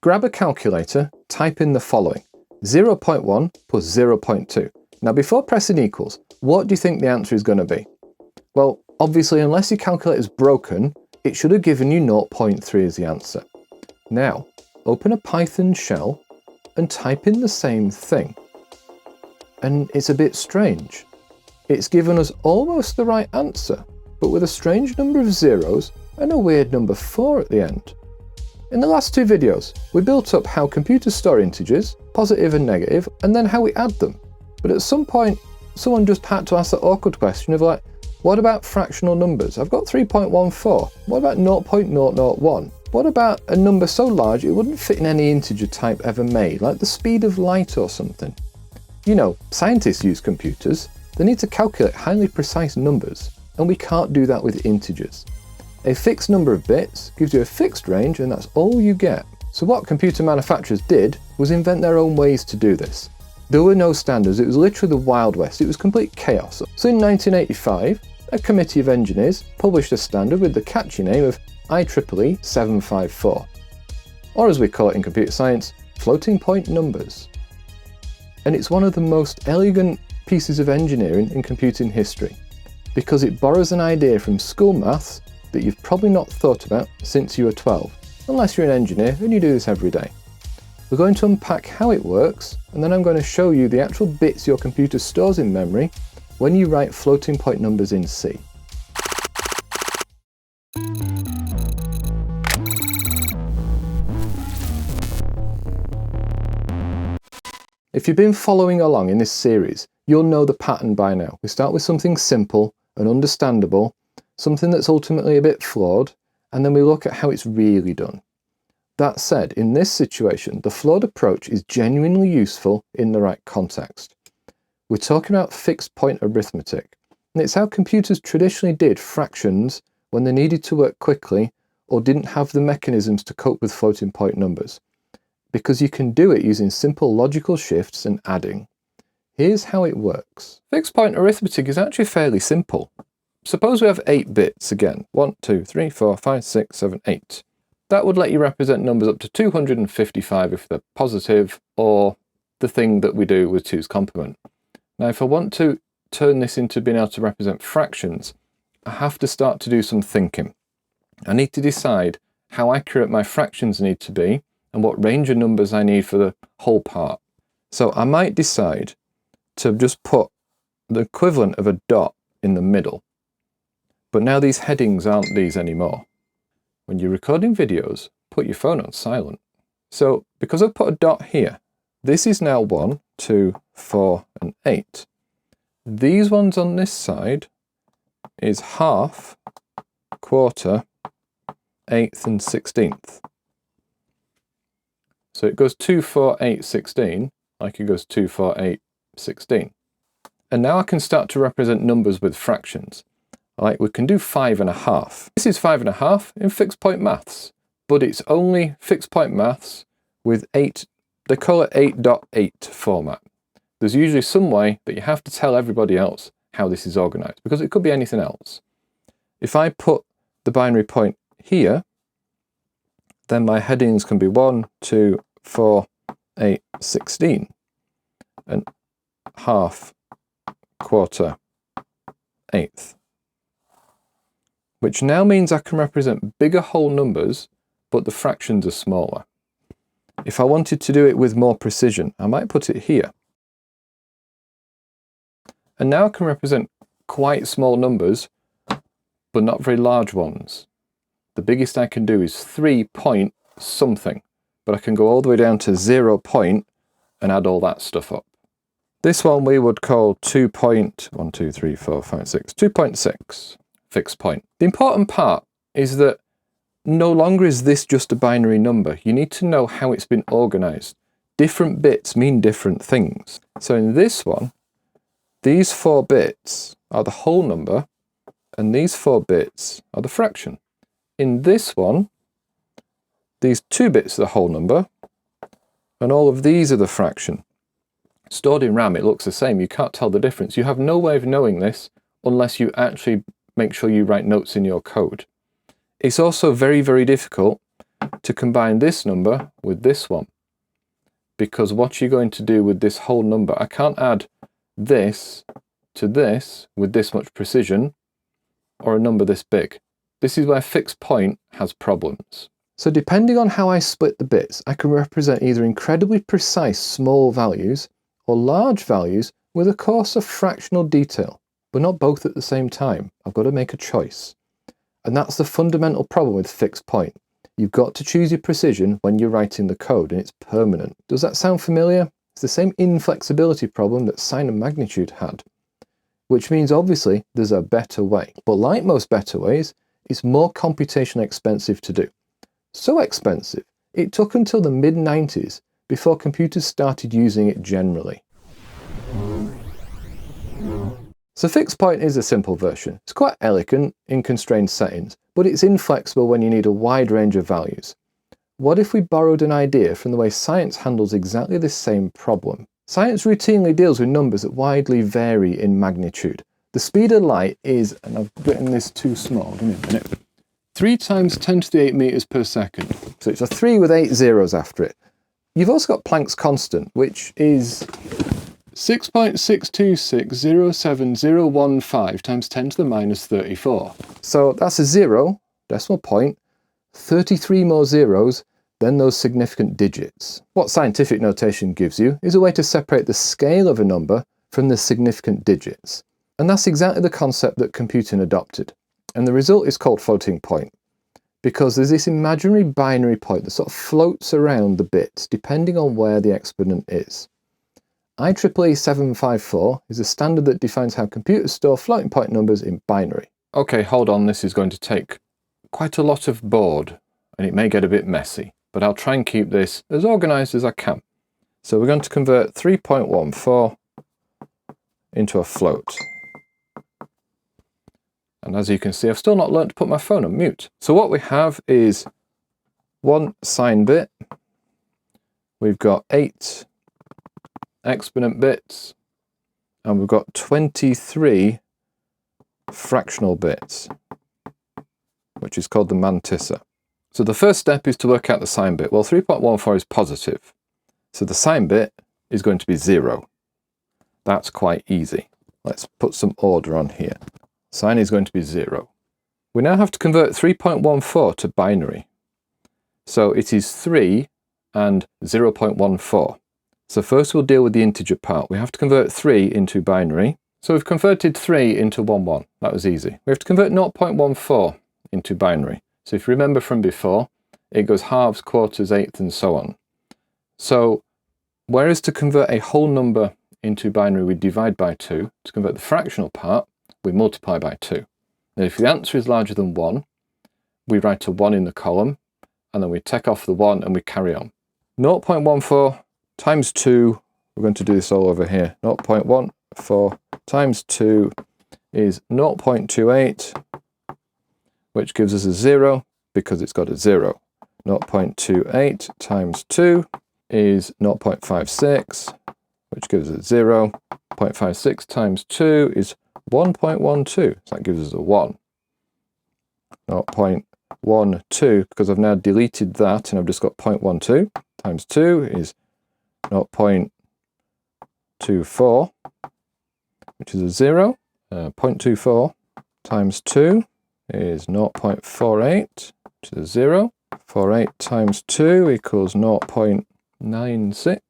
Grab a calculator, type in the following: 0.1 plus 0.2. Now before pressing equals, what do you think the answer is going to be? Well, obviously unless your calculator is broken, it should have given you 0.3 as the answer. Now, open a Python shell and type in the same thing. And it's a bit strange. It's given us almost the right answer, but with a strange number of zeros and a weird number 4 at the end. In the last two videos, we built up how computers store integers, positive and negative, and then how we add them. But at some point, someone just had to ask that awkward question of like, what about fractional numbers? I've got 3.14. What about 0.001? What about a number so large it wouldn't fit in any integer type ever made, like the speed of light or something? You know, scientists use computers. They need to calculate highly precise numbers, and we can't do that with integers. A fixed number of bits gives you a fixed range, and that's all you get. So what computer manufacturers did was invent their own ways to do this. There were no standards, it was literally the Wild West, it was complete chaos. So in 1985, a committee of engineers published a standard with the catchy name of IEEE754, or as we call it in computer science, floating point numbers. And it's one of the most elegant pieces of engineering in computing history, because it borrows an idea from school maths that you've probably not thought about since you were 12, unless you're an engineer and you do this every day. We're going to unpack how it works, and then I'm going to show you the actual bits your computer stores in memory when you write floating point numbers in C. If you've been following along in this series, you'll know the pattern by now. We start with something simple and understandable, something that's ultimately a bit flawed, and then we look at how it's really done. That said, in this situation, the flawed approach is genuinely useful in the right context. We're talking about fixed point arithmetic, and it's how computers traditionally did fractions when they needed to work quickly or didn't have the mechanisms to cope with floating point numbers, because you can do it using simple logical shifts and adding. Here's how it works. Fixed point arithmetic is actually fairly simple. Suppose we have 8 bits again. 1, 2, 3, 4, 5, 6, 7, 8. That would let you represent numbers up to 255 if they're positive, or the thing that we do with 2's complement. Now if I want to turn this into being able to represent fractions, I have to start to do some thinking. I need to decide how accurate my fractions need to be and what range of numbers I need for the whole part. So I might decide to just put the equivalent of a dot in the middle. But now these headings aren't these anymore. When you're recording videos, put your phone on silent. So because I've put a dot here, this is now 1, 2, 4, and 8. These ones on this side is half, quarter, 1/8, and 1/16. So it goes 2, 4, 8, 16, like it goes 2, 4, 8, 16. And now I can start to represent numbers with fractions. Like we can do 5.5. This is 5.5 in fixed point maths, but it's only fixed point maths with 8, they call it 8.8 format. There's usually some way that you have to tell everybody else how this is organized, because it could be anything else. If I put the binary point here, then my headings can be 1, 2, 4, 8, 16, and half, quarter, 1/8. Which now means I can represent bigger whole numbers, but the fractions are smaller. If I wanted to do it with more precision, I might put it here. And now I can represent quite small numbers, but not very large ones. The biggest I can do is 3 point something, but I can go all the way down to 0 point and add all that stuff up. This one we would call 2.6, fixed point. The important part is that no longer is this just a binary number. You need to know how it's been organized. Different bits mean different things. So in this one, these 4 bits are the whole number, and these 4 bits are the fraction. In this one, these 2 bits are the whole number, and all of these are the fraction. Stored in RAM, it looks the same. You can't tell the difference. You have no way of knowing this unless you actually make sure you write notes in your code. It's also very, very difficult to combine this number with this one. Because what you're going to do with this whole number, I can't add this to this with this much precision, or a number this big. This is where fixed point has problems. So depending on how I split the bits, I can represent either incredibly precise small values or large values with a coarser fractional detail, but not both at the same time. I've got to make a choice. And that's the fundamental problem with fixed point. You've got to choose your precision when you're writing the code, and it's permanent. Does that sound familiar? It's the same inflexibility problem that sine and magnitude had, which means obviously there's a better way. But like most better ways, it's more computationally expensive to do. So expensive, it took until the mid-90s before computers started using it generally. So fixed point is a simple version. It's quite elegant in constrained settings, but it's inflexible when you need a wide range of values. What if we borrowed an idea from the way science handles exactly this same problem? Science routinely deals with numbers that widely vary in magnitude. The speed of light is, and I've written this too small, give me a minute, 3 times 10 to the 8 meters per second. So it's a 3 with 8 zeros after it. You've also got Planck's constant, which is 6.62607015 times 10 to the minus 34. So that's a 0, decimal point, 33 more zeros than those significant digits. What scientific notation gives you is a way to separate the scale of a number from the significant digits. And that's exactly the concept that computing adopted. And the result is called floating point, because there's this imaginary binary point that sort of floats around the bits depending on where the exponent is. IEEE754 is a standard that defines how computers store floating point numbers in binary. Okay, hold on, this is going to take quite a lot of board, and it may get a bit messy, but I'll try and keep this as organized as I can. So we're going to convert 3.14 into a float. And as you can see, I've still not learned to put my phone on mute. So what we have is 1 sine bit, we've got 8 exponent bits, and we've got 23 fractional bits, which is called the mantissa. So the first step is to work out the sine bit. Well, 3.14 is positive, so the sine bit is going to be 0. That's quite easy. Let's put some order on here. Sine is going to be 0. We now have to convert 3.14 to binary. So it is 3 and 0.14. So first we'll deal with the integer part. We have to convert 3 into binary. So we've converted 3 into 11. That was easy. We have to convert 0.14 into binary. So if you remember from before, it goes halves, quarters, eighths, and so on. So whereas to convert a whole number into binary, we divide by 2. To convert the fractional part, we multiply by 2. Now if the answer is larger than 1, we write a 1 in the column, and then we take off the 1 and we carry on. 0.14 times 2, we're going to do this all over here. 0.14 times 2 is 0.28, which gives us a 0 because it's got a 0. 0.28 times 2 is 0.56, which gives us 0. 0.56 times 2 is 1.12, so that gives us a 1. 0.12, because I've now deleted that and I've just got 0.12 times 2 is 0.24, which is a 0. 0.24 times 2 is 0.48, which is a 0. 48 times 2 equals 0.96,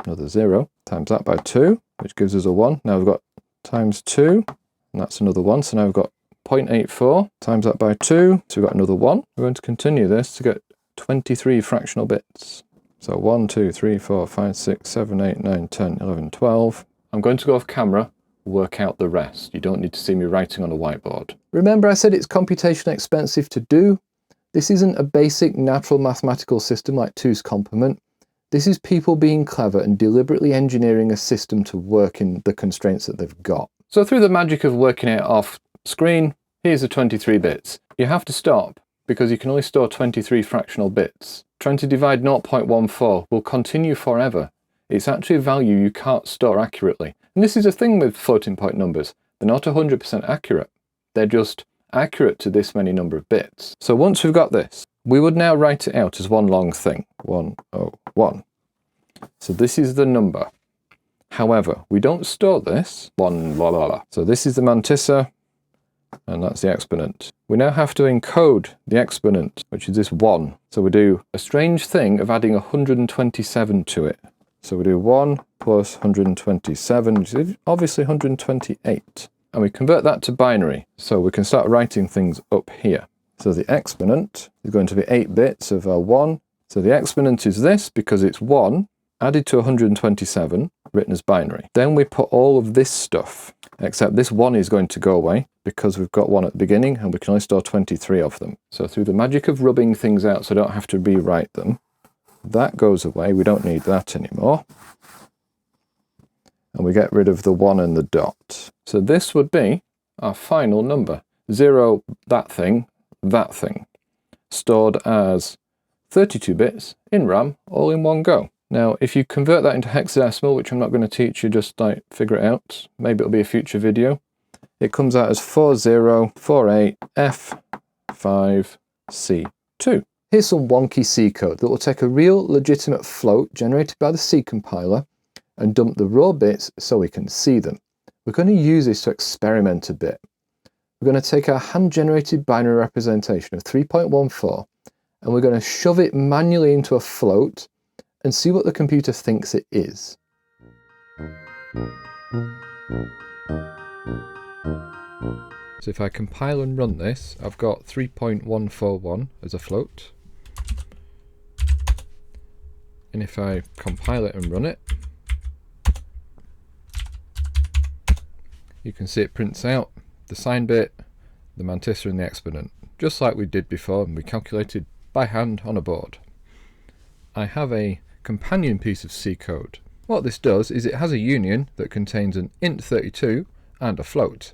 another 0. Times that by 2, which gives us a 1. Now we've got times 2, and that's another 1. So now we've got 0.84, times that by 2, so we've got another 1. We're going to continue this to get 23 fractional bits. So 1, 2, 3, 4, 5, 6, 7, 8, 9, 10, 11, 12. I'm going to go off camera, work out the rest. You don't need to see me writing on a whiteboard. Remember I said it's computationally expensive to do? This isn't a basic natural mathematical system like 2's complement. This is people being clever and deliberately engineering a system to work in the constraints that they've got. So through the magic of working it off screen, here's the 23 bits. You have to stop because you can only store 23 fractional bits. Trying to divide 0.14 will continue forever. It's actually a value you can't store accurately. And this is a thing with floating point numbers. They're not 100% accurate. They're just accurate to this many number of bits. So once we've got this, We would now write it out as one long thing, 101. So this is the number. However, we don't store this, 1 la la la. So this is the mantissa, and that's the exponent. We now have to encode the exponent, which is this 1. So we do a strange thing of adding 127 to it. So we do 1 plus 127, which is obviously 128. And we convert that to binary, so we can start writing things up here. So the exponent is going to be 8 bits of 1. So the exponent is this because it's 1 added to 127, written as binary. Then we put all of this stuff, except this 1 is going to go away because we've got 1 at the beginning and we can only store 23 of them. So through the magic of rubbing things out so I don't have to rewrite them, that goes away. We don't need that anymore. And we get rid of the 1 and the dot. So this would be our final number. 0, that thing, stored as 32 bits in RAM, all in one go. Now, if you convert that into hexadecimal, which I'm not going to teach you, just like figure it out, maybe it'll be a future video, it comes out as 4048F5C2. Here's some wonky C code that will take a real legitimate float generated by the C compiler and dump the raw bits so we can see them. We're going to use this to experiment a bit. We're going to take our hand-generated binary representation of 3.14 and we're going to shove it manually into a float and see what the computer thinks it is. So if I compile and run this, I've got 3.141 as a float. And if I compile it and run it, you can see it prints out the sign bit, the mantissa and the exponent, just like we did before and we calculated by hand on a board. I have a companion piece of C code. What this does is it has a union that contains an int32 and a float.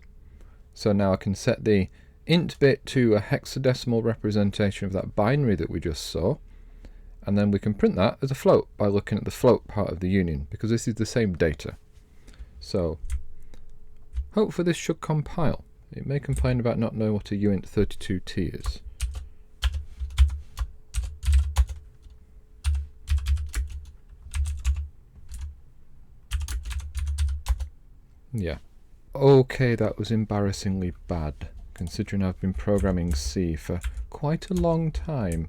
So now I can set the int bit to a hexadecimal representation of that binary that we just saw, and then we can print that as a float by looking at the float part of the union, because this is the same data. So hopefully this should compile. It may complain about not knowing what a uint32t is. Yeah. Okay, that was embarrassingly bad, considering I've been programming C for quite a long time.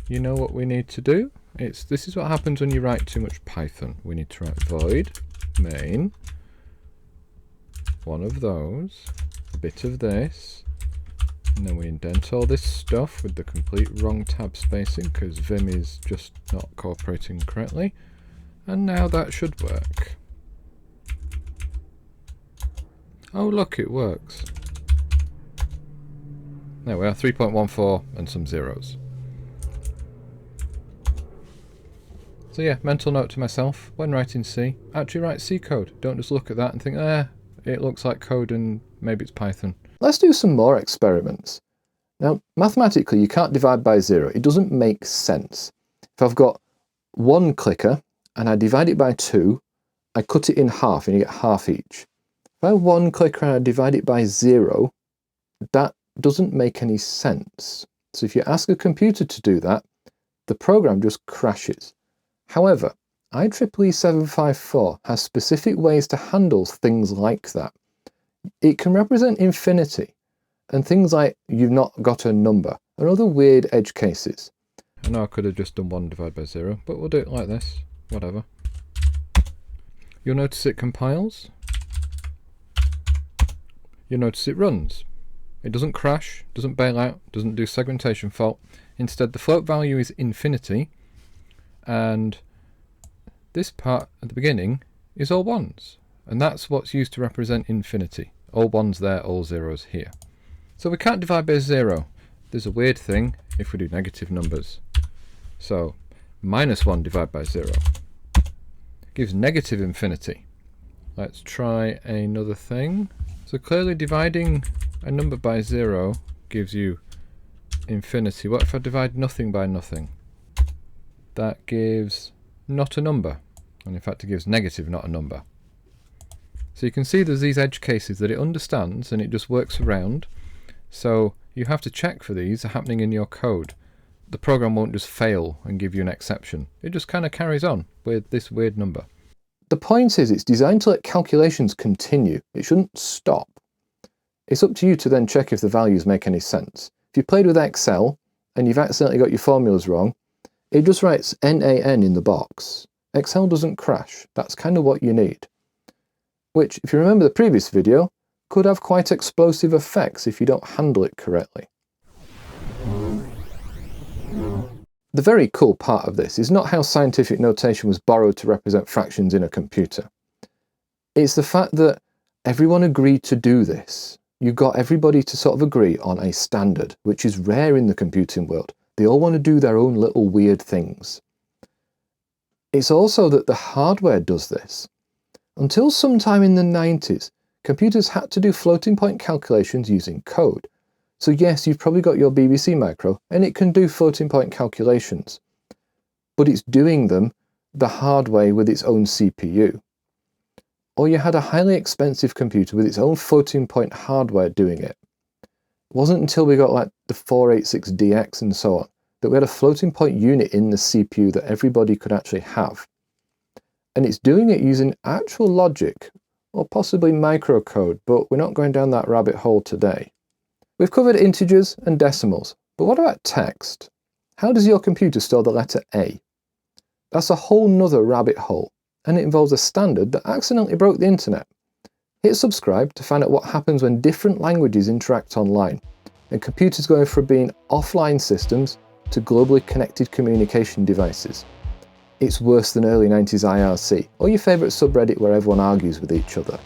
You know what we need to do? This is what happens when you write too much Python. We need to write void main, one of those, a bit of this, and then we indent all this stuff with the complete wrong tab spacing because Vim is just not cooperating correctly. And now that should work. Oh look, it works. There we are, 3.14 and some zeros. So yeah, mental note to myself, when writing C, actually write C code. Don't just look at that and think, it looks like code and maybe it's Python. Let's do some more experiments. Now, mathematically, you can't divide by 0. It doesn't make sense. If I've got one clicker and I divide it by 2, I cut it in half and you get half each. If I have one clicker and I divide it by 0, that doesn't make any sense. So if you ask a computer to do that, the program just crashes. However, IEEE754 has specific ways to handle things like that. It can represent infinity and things like you've not got a number and other weird edge cases. I know I could have just done 1 divided by 0, but we'll do it like this, whatever. You'll notice it compiles. You'll notice it runs. It doesn't crash, doesn't bail out, doesn't do segmentation fault. Instead, the float value is infinity, and this part at the beginning is all 1s. And that's what's used to represent infinity. All 1s there, all 0s here. So we can't divide by 0. There's a weird thing if we do negative numbers. So -1 divided by 0 gives negative infinity. Let's try another thing. So clearly dividing a number by 0 gives you infinity. What if I divide nothing by nothing? That gives not a number. And in fact it gives negative, not a number. So you can see there's these edge cases that it understands and it just works around. So you have to check for these happening in your code. the program won't just fail and give you an exception. It just kind of carries on with this weird number. The point is, it's designed to let calculations continue. It shouldn't stop. It's up to you to then check if the values make any sense. If you played with Excel and you've accidentally got your formulas wrong, it just writes NaN in the box. Excel doesn't crash. That's kind of what you need. Which, if you remember the previous video, could have quite explosive effects if you don't handle it correctly. The very cool part of this is not how scientific notation was borrowed to represent fractions in a computer. It's the fact that everyone agreed to do this. You got everybody to sort of agree on a standard, which is rare in the computing world. They all want to do their own little weird things. It's also that the hardware does this. Until sometime in the 90s, computers had to do floating point calculations using code. So yes, you've probably got your BBC Micro, and it can do floating point calculations. But it's doing them the hard way with its own CPU. Or you had a highly expensive computer with its own floating point hardware doing it. It wasn't until we got like the 486DX and so on that we had a floating point unit in the CPU that everybody could actually have. And it's doing it using actual logic, or possibly microcode, but we're not going down that rabbit hole today. We've covered integers and decimals, but what about text? How does your computer store the letter A? That's a whole nother rabbit hole, and it involves a standard that accidentally broke the internet. Hit subscribe to find out what happens when different languages interact online, and computers going from being offline systems to globally connected communication devices. It's worse than early 90s IRC, or your favourite subreddit where everyone argues with each other.